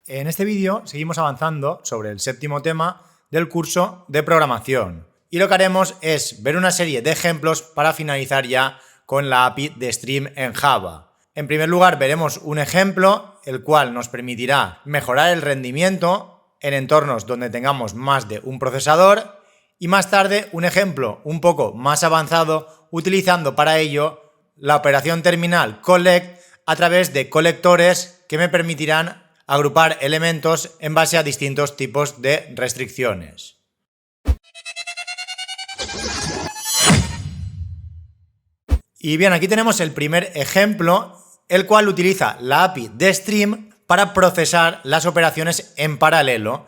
En este vídeo seguimos avanzando sobre el séptimo tema del curso de programación y lo que haremos es ver una serie de ejemplos para finalizar ya con la API de Stream en Java. En primer lugar veremos un ejemplo el cual nos permitirá mejorar el rendimiento en entornos donde tengamos más de un procesador y más tarde un ejemplo un poco más avanzado utilizando para ello la operación terminal collect a través de colectores que me permitirán agrupar elementos en base a distintos tipos de restricciones. Y bien, aquí tenemos el primer ejemplo, el cual utiliza la API de Stream para procesar las operaciones en paralelo.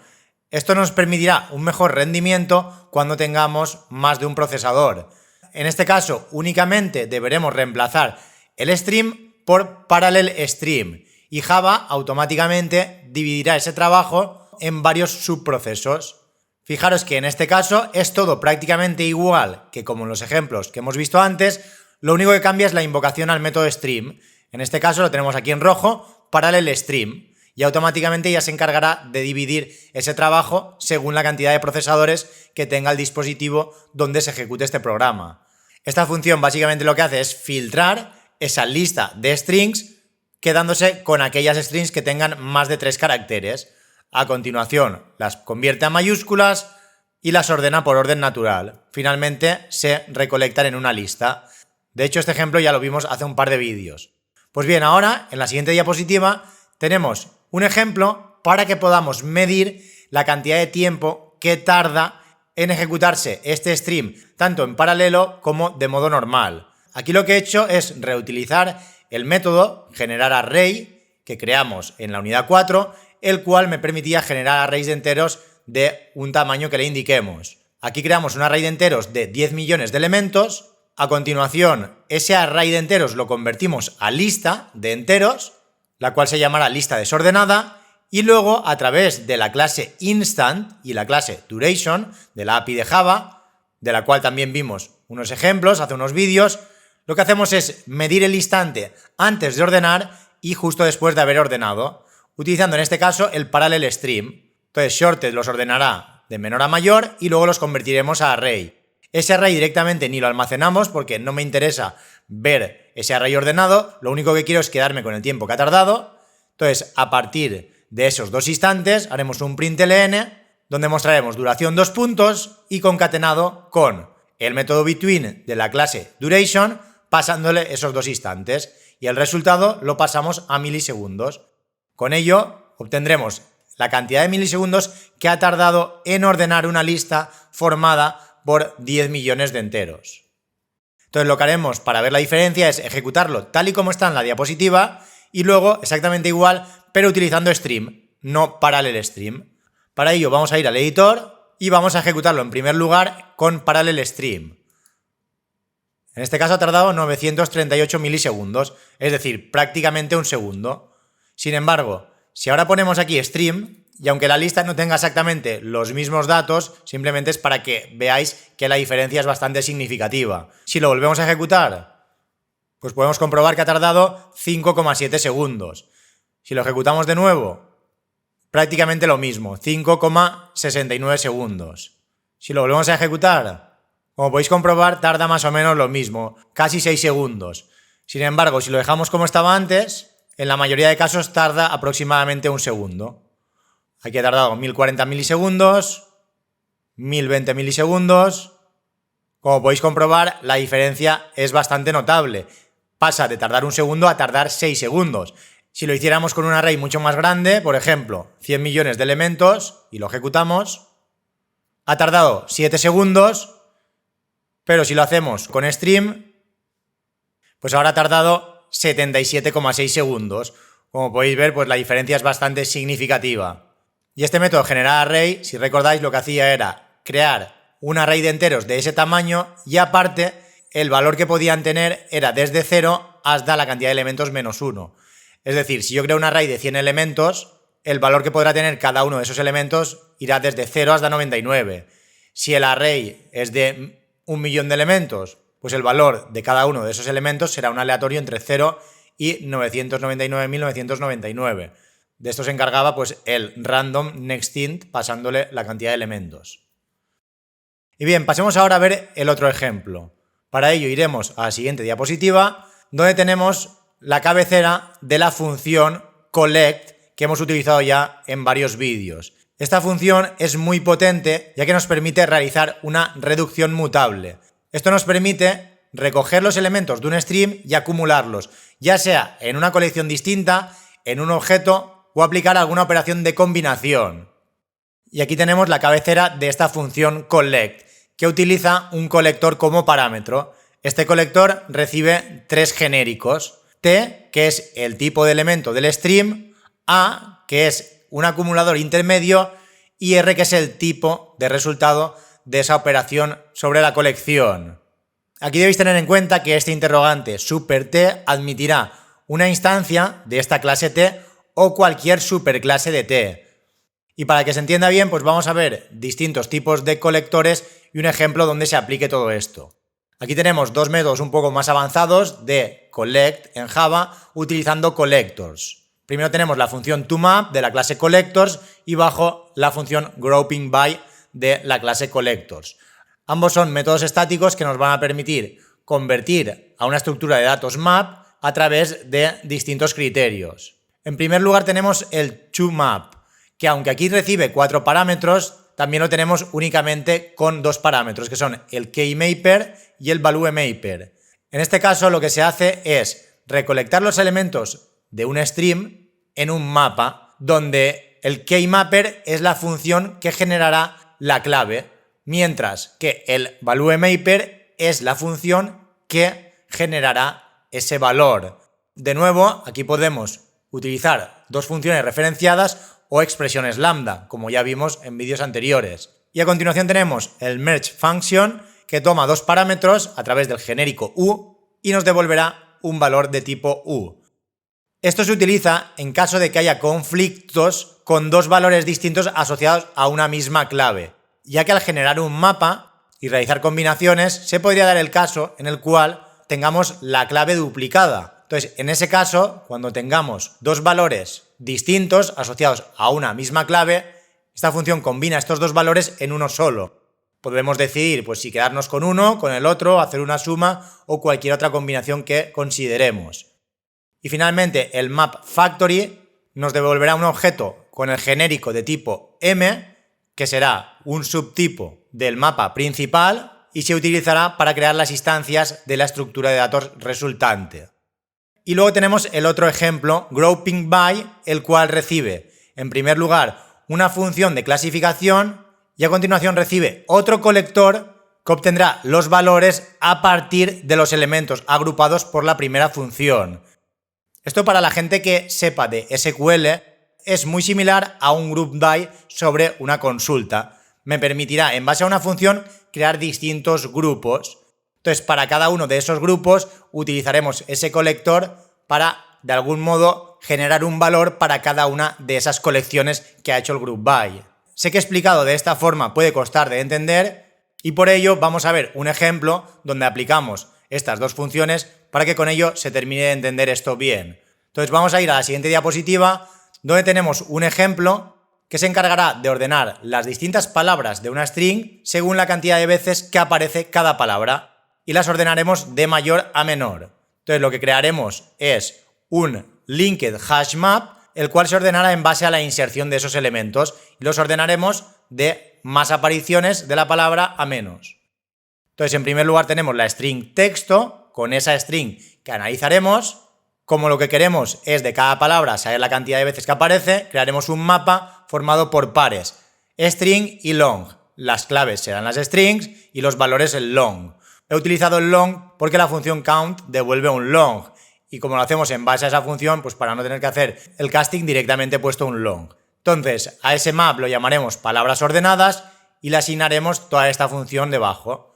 Esto nos permitirá un mejor rendimiento cuando tengamos más de un procesador. En este caso, únicamente deberemos reemplazar el stream por parallel stream y Java automáticamente dividirá ese trabajo en varios subprocesos. Fijaros que en este caso es todo prácticamente igual que como en los ejemplos que hemos visto antes, lo único que cambia es la invocación al método stream. En este caso lo tenemos aquí en rojo, parallel stream, y automáticamente ya se encargará de dividir ese trabajo según la cantidad de procesadores que tenga el dispositivo donde se ejecute este programa. Esta función básicamente lo que hace es filtrar esa lista de strings quedándose con aquellas strings que tengan más de 3 caracteres. A continuación las convierte a mayúsculas y las ordena por orden natural. Finalmente se recolectan en una lista. De hecho, este ejemplo ya lo vimos hace un par de vídeos. Pues bien, ahora en la siguiente diapositiva tenemos un ejemplo para que podamos medir la cantidad de tiempo que tarda en ejecutarse este stream, tanto en paralelo como de modo normal. Aquí lo que he hecho es reutilizar el método generarArray que creamos en la unidad 4, el cual me permitía generar arrays de enteros de un tamaño que le indiquemos. Aquí creamos un array de enteros de 10 millones de elementos. A continuación, ese array de enteros lo convertimos a lista de enteros, la cual se llamará lista desordenada, y luego a través de la clase instant y la clase duration de la API de Java, de la cual también vimos unos ejemplos hace unos vídeos, lo que hacemos es medir el instante antes de ordenar y justo después de haber ordenado, utilizando en este caso el parallel stream. Entonces shorted los ordenará de menor a mayor y luego los convertiremos a array. Ese array directamente ni lo almacenamos porque no me interesa ver ese array ordenado, lo único que quiero es quedarme con el tiempo que ha tardado. Entonces, a partir de esos dos instantes, haremos un println donde mostraremos duración 2 puntos y concatenado con el método between de la clase duration, pasándole esos 2 instantes y el resultado lo pasamos a milisegundos. Con ello obtendremos la cantidad de milisegundos que ha tardado en ordenar una lista formada por 10 millones de enteros. Entonces lo que haremos para ver la diferencia es ejecutarlo tal y como está en la diapositiva y luego exactamente igual pero utilizando stream, no parallel stream. Para ello vamos a ir al editor y vamos a ejecutarlo en primer lugar con parallel stream. En este caso ha tardado 938 milisegundos, es decir, prácticamente un segundo. Sin embargo, si ahora ponemos aquí stream, y aunque la lista no tenga exactamente los mismos datos, simplemente es para que veáis que la diferencia es bastante significativa. Si lo volvemos a ejecutar, pues podemos comprobar que ha tardado 5,7 segundos. Si lo ejecutamos de nuevo, prácticamente lo mismo, 5,69 segundos. Si lo volvemos a ejecutar, como podéis comprobar, tarda más o menos lo mismo, casi 6 segundos. Sin embargo, si lo dejamos como estaba antes, en la mayoría de casos tarda aproximadamente un segundo. Aquí ha tardado 1040 milisegundos, 1020 milisegundos. Como podéis comprobar, la diferencia es bastante notable. Pasa de tardar un segundo a tardar 6 segundos. Si lo hiciéramos con un array mucho más grande, por ejemplo, 100 millones de elementos, y lo ejecutamos, ha tardado 7 segundos, pero si lo hacemos con stream, pues ahora ha tardado 77,6 segundos. Como podéis ver, pues la diferencia es bastante significativa. Y este método generarArray, si recordáis, lo que hacía era crear un array de enteros de ese tamaño y aparte el valor que podían tener era desde 0 hasta la cantidad de elementos menos 1. Es decir, si yo creo un array de 100 elementos, el valor que podrá tener cada uno de esos elementos irá desde 0 hasta 99. Si el array es de 1 millón de elementos, pues el valor de cada uno de esos elementos será un aleatorio entre 0 y 999.999. De esto se encargaba pues el random nextInt pasándole la cantidad de elementos. Y bien, pasemos ahora a ver el otro ejemplo. Para ello iremos a la siguiente diapositiva, donde tenemos la cabecera de la función collect que hemos utilizado ya en varios vídeos. Esta función es muy potente ya que nos permite realizar una reducción mutable. Esto nos permite recoger los elementos de un stream y acumularlos, ya sea en una colección distinta, en un objeto o aplicar alguna operación de combinación. Y aquí tenemos la cabecera de esta función collect, que utiliza un colector como parámetro. Este colector recibe tres genéricos: T, que es el tipo de elemento del stream, A, que es un acumulador intermedio, y R, que es el tipo de resultado de esa operación sobre la colección. Aquí debéis tener en cuenta que este interrogante superT admitirá una instancia de esta clase T o cualquier superclase de T. Y para que se entienda bien, pues vamos a ver distintos tipos de colectores y un ejemplo donde se aplique todo esto. Aquí tenemos dos métodos un poco más avanzados de collect en Java utilizando collectors. Primero tenemos la función toMap de la clase collectors y bajo la función groupingBy de la clase collectors. Ambos son métodos estáticos que nos van a permitir convertir a una estructura de datos map a través de distintos criterios. En primer lugar tenemos el toMap, que aunque aquí recibe 4 parámetros, también lo tenemos únicamente con 2 parámetros, que son el keymapper y el valueMapper. En este caso lo que se hace es recolectar los elementos de un stream en un mapa, donde el keymapper es la función que generará la clave, mientras que el valueMapper es la función que generará ese valor. De nuevo, aquí podemos utilizar dos funciones referenciadas o expresiones lambda, como ya vimos en vídeos anteriores. Y a continuación tenemos el merge function, que toma 2 parámetros a través del genérico u y nos devolverá un valor de tipo u. Esto se utiliza en caso de que haya conflictos con dos valores distintos asociados a una misma clave, ya que al generar un mapa y realizar combinaciones se podría dar el caso en el cual tengamos la clave duplicada. Entonces, en ese caso, cuando tengamos dos valores distintos asociados a una misma clave, esta función combina estos dos valores en uno solo. Podemos decidir pues, si quedarnos con uno, con el otro, hacer una suma o cualquier otra combinación que consideremos. Y finalmente, el mapFactory nos devolverá un objeto con el genérico de tipo M, que será un subtipo del mapa principal y se utilizará para crear las instancias de la estructura de datos resultante. Y luego tenemos el otro ejemplo, groupingBy, el cual recibe, en primer lugar, una función de clasificación y a continuación recibe otro colector que obtendrá los valores a partir de los elementos agrupados por la primera función. Esto para la gente que sepa de SQL es muy similar a un groupBy sobre una consulta. Me permitirá, en base a una función, crear distintos grupos. Entonces, para cada uno de esos grupos utilizaremos ese colector para, de algún modo, generar un valor para cada una de esas colecciones que ha hecho el groupBy. Sé que explicado de esta forma puede costar de entender y por ello vamos a ver un ejemplo donde aplicamos estas dos funciones para que con ello se termine de entender esto bien. Entonces vamos a ir a la siguiente diapositiva donde tenemos un ejemplo que se encargará de ordenar las distintas palabras de una string según la cantidad de veces que aparece cada palabra y las ordenaremos de mayor a menor. Entonces lo que crearemos es un linked hash map, el cual se ordenará en base a la inserción de esos elementos y los ordenaremos de más apariciones de la palabra a menos. Entonces, en primer lugar tenemos la string texto, con esa string que analizaremos. Como lo que queremos es de cada palabra saber la cantidad de veces que aparece, crearemos un mapa formado por pares, string y long. Las claves serán las strings y los valores el long. He utilizado el long porque la función count devuelve un long. Y como lo hacemos en base a esa función, pues para no tener que hacer el casting directamente he puesto un long. Entonces, a ese map lo llamaremos palabras ordenadas y le asignaremos toda esta función debajo.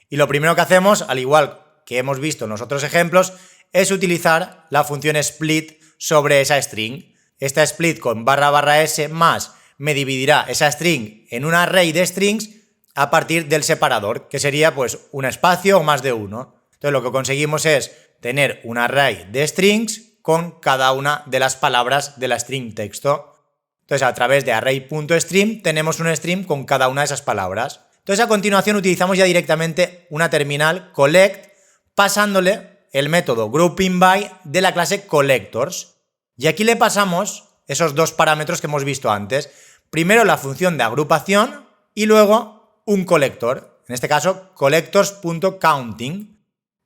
Y lo primero que hacemos, al igual que hemos visto en los otros ejemplos, es utilizar la función split sobre esa string. Esta split con /s más me dividirá esa string en un array de strings a partir del separador, que sería pues un espacio o más de uno. Entonces lo que conseguimos es tener un array de strings con cada una de las palabras de la string texto. Entonces, a través de array.stream tenemos un stream con cada una de esas palabras. Entonces, a continuación utilizamos ya directamente una terminal collect, pasándole el método groupingBy de la clase collectors. Y aquí le pasamos esos dos parámetros que hemos visto antes. Primero la función de agrupación y luego un colector. En este caso, collectors.counting.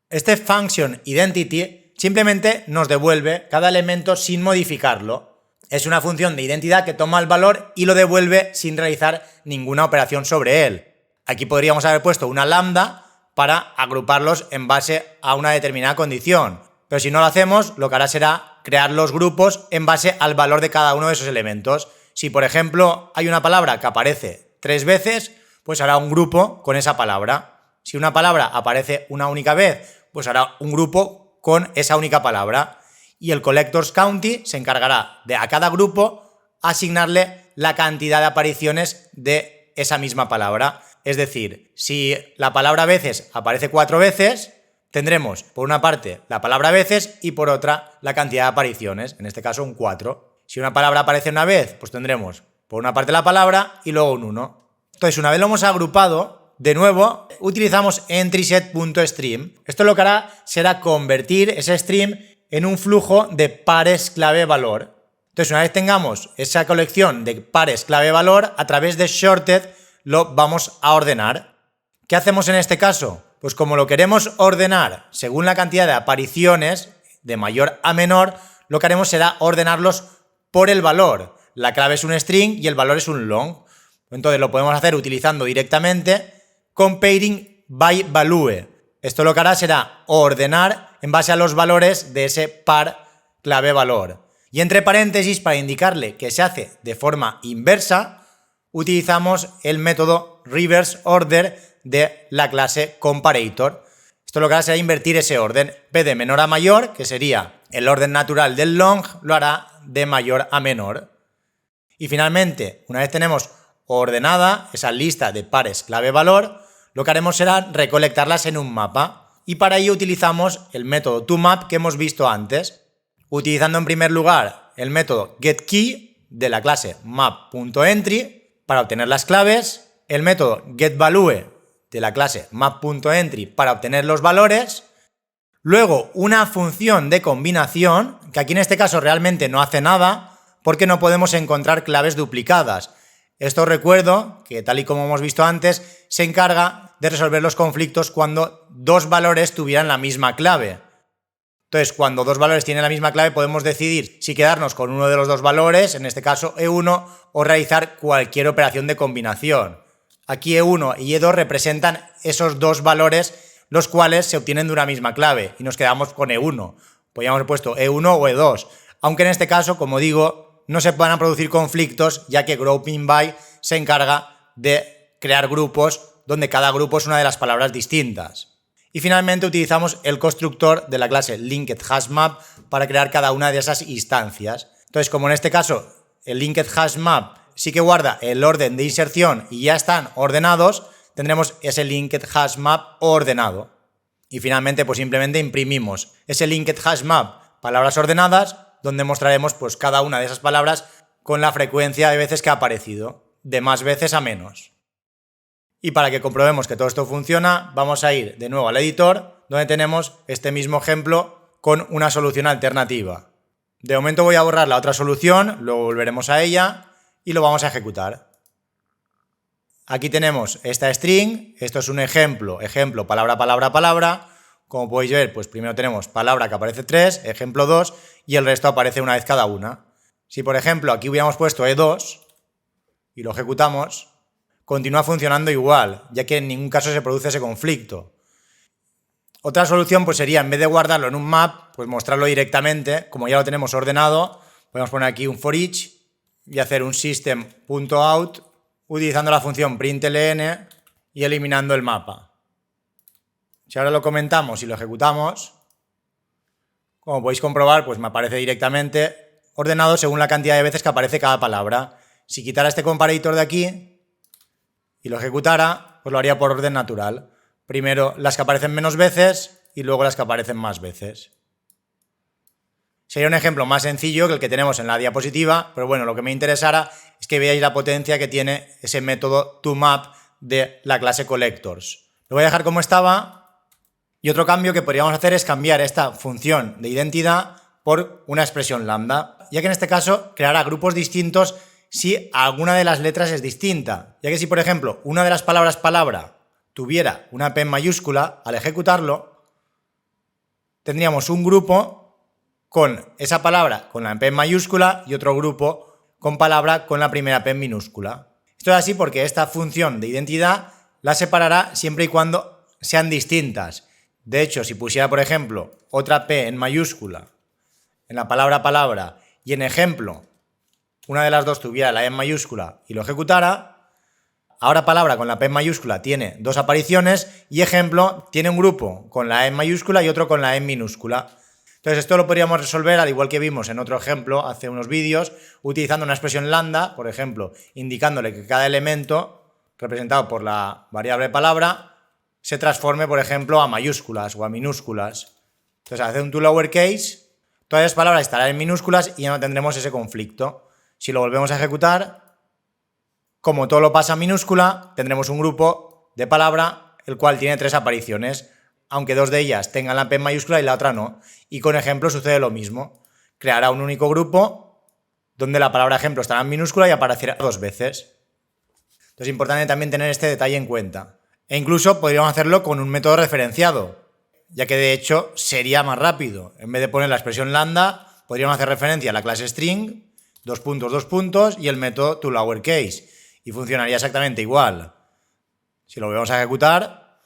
Este function identity simplemente nos devuelve cada elemento sin modificarlo. Es una función de identidad que toma el valor y lo devuelve sin realizar ninguna operación sobre él. Aquí podríamos haber puesto una lambda para agruparlos en base a una determinada condición. Pero si no lo hacemos, lo que hará será crear los grupos en base al valor de cada uno de esos elementos. Si, por ejemplo, hay una palabra que aparece 3 veces, pues hará un grupo con esa palabra. Si una palabra aparece una única vez, pues hará un grupo con esa única palabra. Y el collectors county se encargará de a cada grupo asignarle la cantidad de apariciones de esa misma palabra. Es decir, si la palabra veces aparece 4 veces, tendremos por una parte la palabra veces y por otra la cantidad de apariciones, en este caso un 4. Si una palabra aparece una vez, pues tendremos por una parte la palabra y luego un 1. Entonces, una vez lo hemos agrupado, de nuevo utilizamos entryset.stream. Esto lo que hará será convertir ese stream en un flujo de pares clave valor. Entonces, una vez tengamos esa colección de pares clave valor, a través de shorted lo vamos a ordenar. ¿Qué hacemos en este caso? Pues como lo queremos ordenar según la cantidad de apariciones, de mayor a menor, lo que haremos será ordenarlos por el valor. La clave es un string y el valor es un long. Entonces lo podemos hacer utilizando directamente comparing by value. Esto lo que hará será ordenar en base a los valores de ese par clave valor. Y entre paréntesis, para indicarle que se hace de forma inversa, utilizamos el método reverse order de la clase comparator. Esto lo que hará será invertir ese orden. En vez de menor a mayor, que sería el orden natural del long, lo hará de mayor a menor. Y finalmente, una vez tenemos ordenada esa lista de pares clave valor, lo que haremos será recolectarlas en un mapa. Y para ello utilizamos el método toMap que hemos visto antes, utilizando en primer lugar el método getKey de la clase map.entry para obtener las claves, el método getValue de la clase map.entry para obtener los valores, luego una función de combinación, que aquí en este caso realmente no hace nada porque no podemos encontrar claves duplicadas. Esto recuerdo que, tal y como hemos visto antes, se encarga de resolver los conflictos cuando dos valores tuvieran la misma clave. Entonces, cuando dos valores tienen la misma clave, podemos decidir si quedarnos con uno de los dos valores, en este caso E1, o realizar cualquier operación de combinación. Aquí E1 y E2 representan esos dos valores, los cuales se obtienen de una misma clave, y nos quedamos con E1. Podríamos haber puesto E1 o E2, aunque en este caso, como digo, no se van a producir conflictos, ya que groupingBy se encarga de crear grupos donde cada grupo es una de las palabras distintas. Y finalmente utilizamos el constructor de la clase LinkedHashMap para crear cada una de esas instancias. Entonces, como en este caso el LinkedHashMap sí que guarda el orden de inserción y ya están ordenados, tendremos ese LinkedHashMap ordenado. Y finalmente, pues simplemente imprimimos ese LinkedHashMap palabras ordenadas, donde mostraremos pues cada una de esas palabras con la frecuencia de veces que ha aparecido, de más veces a menos. Y para que comprobemos que todo esto funciona, vamos a ir de nuevo al editor, donde tenemos este mismo ejemplo con una solución alternativa. De momento voy a borrar la otra solución, luego volveremos a ella y lo vamos a ejecutar. Aquí tenemos esta string, esto es un ejemplo, palabra, palabra, palabra. Como podéis ver, pues primero tenemos palabra que aparece 3, ejemplo 2, y el resto aparece una vez cada una. Si por ejemplo aquí hubiéramos puesto E2 y lo ejecutamos, continúa funcionando igual, ya que en ningún caso se produce ese conflicto. Otra solución pues sería, en vez de guardarlo en un map, pues mostrarlo directamente. Como ya lo tenemos ordenado, podemos poner aquí un for each y hacer un system.out utilizando la función println y eliminando el mapa. Si ahora lo comentamos y lo ejecutamos, como podéis comprobar, pues me aparece directamente ordenado según la cantidad de veces que aparece cada palabra. Si quitara este comparator de aquí y lo ejecutara, pues lo haría por orden natural. Primero las que aparecen menos veces y luego las que aparecen más veces. Sería un ejemplo más sencillo que el que tenemos en la diapositiva, pero bueno, lo que me interesara es que veáis la potencia que tiene ese método toMap de la clase collectors. Lo voy a dejar como estaba, y otro cambio que podríamos hacer es cambiar esta función de identidad por una expresión lambda, ya que en este caso creará grupos distintos si alguna de las letras es distinta, ya que si por ejemplo una de las palabras palabra tuviera una P en mayúscula, al ejecutarlo tendríamos un grupo con esa palabra con la P en mayúscula y otro grupo con palabra con la primera P en minúscula. Esto es así porque esta función de identidad la separará siempre y cuando sean distintas. De hecho, si pusiera por ejemplo otra P en mayúscula en la palabra palabra y en ejemplo una de las dos tuviera la E en mayúscula y lo ejecutara, ahora palabra con la P en mayúscula tiene dos apariciones y ejemplo tiene un grupo con la E en mayúscula y otro con la E en minúscula. Entonces esto lo podríamos resolver al igual que vimos en otro ejemplo hace unos vídeos, utilizando una expresión lambda, por ejemplo, indicándole que cada elemento representado por la variable palabra se transforme, por ejemplo, a mayúsculas o a minúsculas. Entonces, al hacer un to lowercase, todas las palabras estarán en minúsculas y ya no tendremos ese conflicto. Si lo volvemos a ejecutar, como todo lo pasa en minúscula, tendremos un grupo de palabra el cual tiene tres apariciones, aunque dos de ellas tengan la P en mayúscula y la otra no. Y con ejemplo sucede lo mismo. Creará un único grupo donde la palabra ejemplo estará en minúscula y aparecerá dos veces. Entonces es importante también tener este detalle en cuenta. E incluso podríamos hacerlo con un método referenciado, ya que de hecho sería más rápido. En vez de poner la expresión lambda, podríamos hacer referencia a la clase string, dos puntos, y el método toLowerCase. Y funcionaría exactamente igual. Si lo volvemos a ejecutar,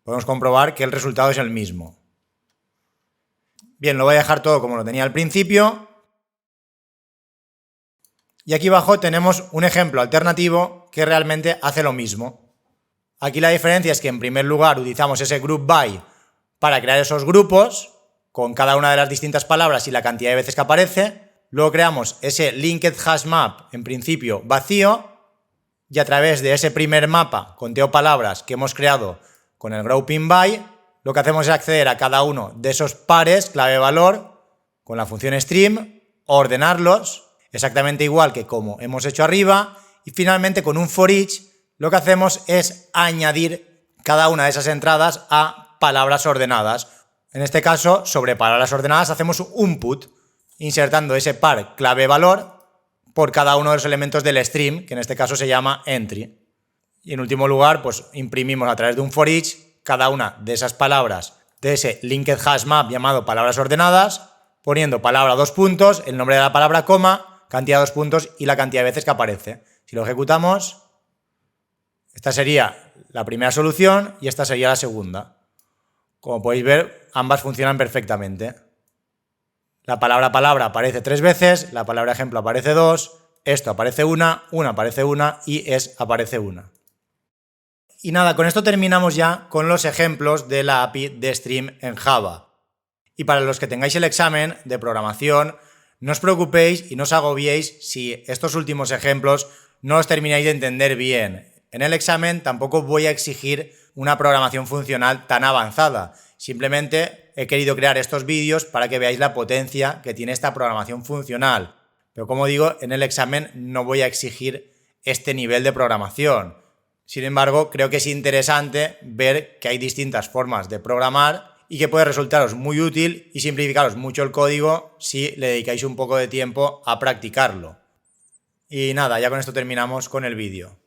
podemos comprobar que el resultado es el mismo. Bien, lo voy a dejar todo como lo tenía al principio. Y aquí abajo tenemos un ejemplo alternativo que realmente hace lo mismo. Aquí la diferencia es que en primer lugar utilizamos ese group by para crear esos grupos con cada una de las distintas palabras y la cantidad de veces que aparece. Luego creamos ese linked hash map, en principio vacío, y a través de ese primer mapa con palabras que hemos creado con el grouping by, lo que hacemos es acceder a cada uno de esos pares clave-valor con la función stream, ordenarlos exactamente igual que como hemos hecho arriba, y finalmente con un for each lo que hacemos es añadir cada una de esas entradas a palabras ordenadas. En este caso, sobre palabras ordenadas hacemos un put, insertando ese par clave-valor por cada uno de los elementos del stream, que en este caso se llama entry. Y en último lugar, pues imprimimos a través de un for each cada una de esas palabras de ese linked hash map llamado palabras ordenadas, poniendo palabra dos puntos, el nombre de la palabra coma, cantidad dos puntos y la cantidad de veces que aparece. Si lo ejecutamos, esta sería la primera solución y esta sería la segunda. Como podéis ver, ambas funcionan perfectamente. La palabra palabra aparece tres veces, la palabra ejemplo aparece dos, esto aparece una aparece una y aparece una. Y nada, con esto terminamos ya con los ejemplos de la API de Stream en Java. Y para los que tengáis el examen de programación, no os preocupéis y no os agobiéis si estos últimos ejemplos no os termináis de entender bien. En el examen tampoco voy a exigir una programación funcional tan avanzada. Simplemente he querido crear estos vídeos para que veáis la potencia que tiene esta programación funcional. Pero como digo, en el examen no voy a exigir este nivel de programación. Sin embargo, creo que es interesante ver que hay distintas formas de programar y que puede resultaros muy útil y simplificaros mucho el código si le dedicáis un poco de tiempo a practicarlo. Y nada, ya con esto terminamos con el vídeo.